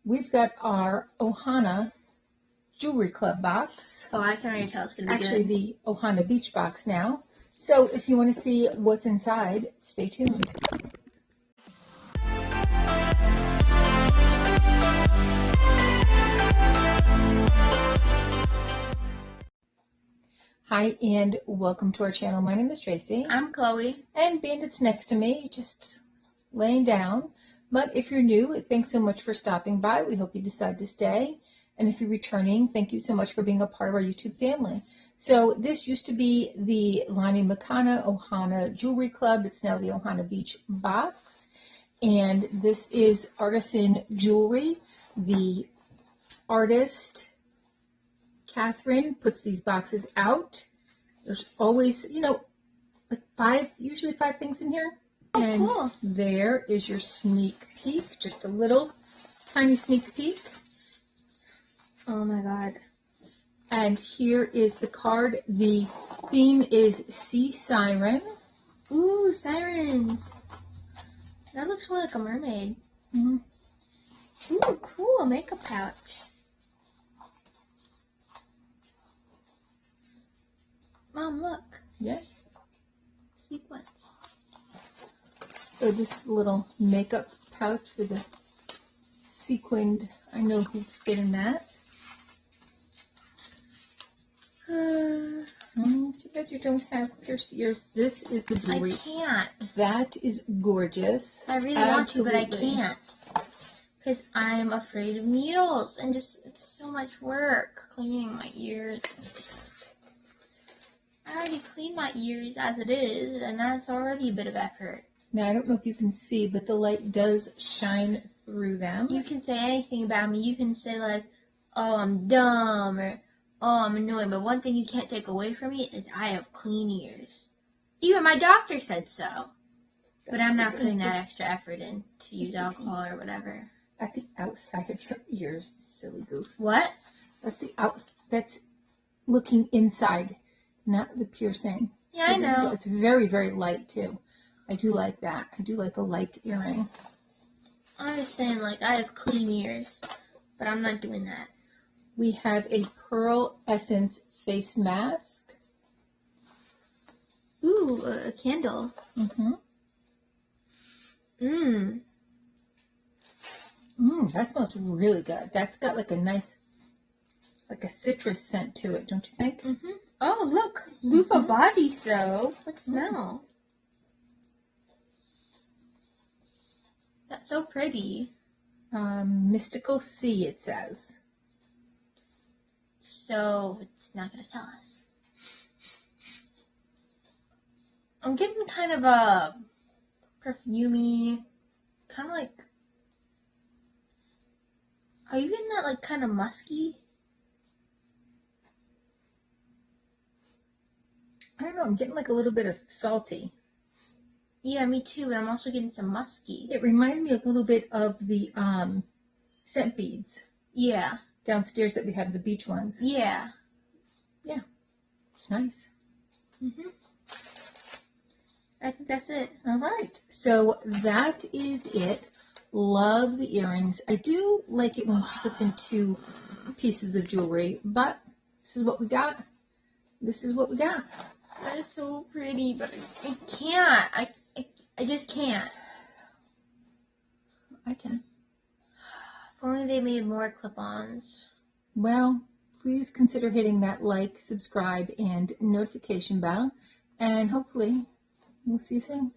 We've got our Ohana Jewelry Club box. Oh, I can already tell it's going to be Actually, good. the Ohana Beach box now. So if you want to see what's inside, stay tuned. Hi and welcome to our channel. My name is Tracy. I'm Chloe. And Bandit's next to me, just laying down. But if you're new, thanks so much for stopping by. We hope you decide to stay. And if you're returning, thank you so much for being a part of our YouTube family. So this used to be the Lani Makana Ohana Jewelry Club. It's now the Ohana Beach box. And this is artisan jewelry. The artist, Catherine, puts these boxes out. There's always, like usually five things in here. Oh, and cool. There is your sneak peek, just a little tiny sneak peek. Oh my god. And here is the card. The theme is Sea Siren. Ooh, sirens. That looks more like a mermaid. Mm-hmm. Ooh, cool, a makeup pouch. Mom, look. Yeah. Sequence. So this little makeup pouch with a sequined, I know who's getting that. Too bad you don't have pierced ears. This is the jewelry. I can't. That is gorgeous. I really want to, but I can't. Because I'm afraid of needles and just, it's so much work cleaning my ears. I already clean my ears as it is, and that's already a bit of effort. Now, I don't know if you can see, but the light does shine through them. You can say anything about me. You can say, like, oh, I'm dumb, or oh, I'm annoying. But one thing you can't take away from me is I have clean ears. Even my doctor said so. But I'm not putting that extra effort in to use alcohol or whatever. At the outside of your ears, silly goof. What? That's the outside. That's looking inside, not the piercing. Yeah, I know. It's very, very light, too. I do like that. I do like a light earring. I'm just saying, like, I have clean ears, but I'm not doing that. We have a Pearl Essence face mask. Ooh, a candle. Mm-hmm. That smells really good. That's got like a nice, like a citrus scent to it, don't you think? Mm-hmm. Oh, look. Loofah body soap. What smell? That's so pretty. Mystical Sea, it says. So, it's not going to tell us. I'm getting kind of a perfumey, kind of like, are you getting that like kind of musky? I don't know, I'm getting like a little bit of salty. Yeah, me too, but I'm also getting some musky. It reminded me a little bit of the scent beads. Yeah. Downstairs that we have, the beach ones. Yeah. Yeah. It's nice. Mm-hmm. I think that's it. All right. So that is it. Love the earrings. I do like it when she puts in two pieces of jewelry, but this is what we got. This is what we got. That is so pretty, but I can't. I just can't. I can. If only they made more clip-ons. Well, please consider hitting that like, subscribe, and notification bell. And hopefully, we'll see you soon.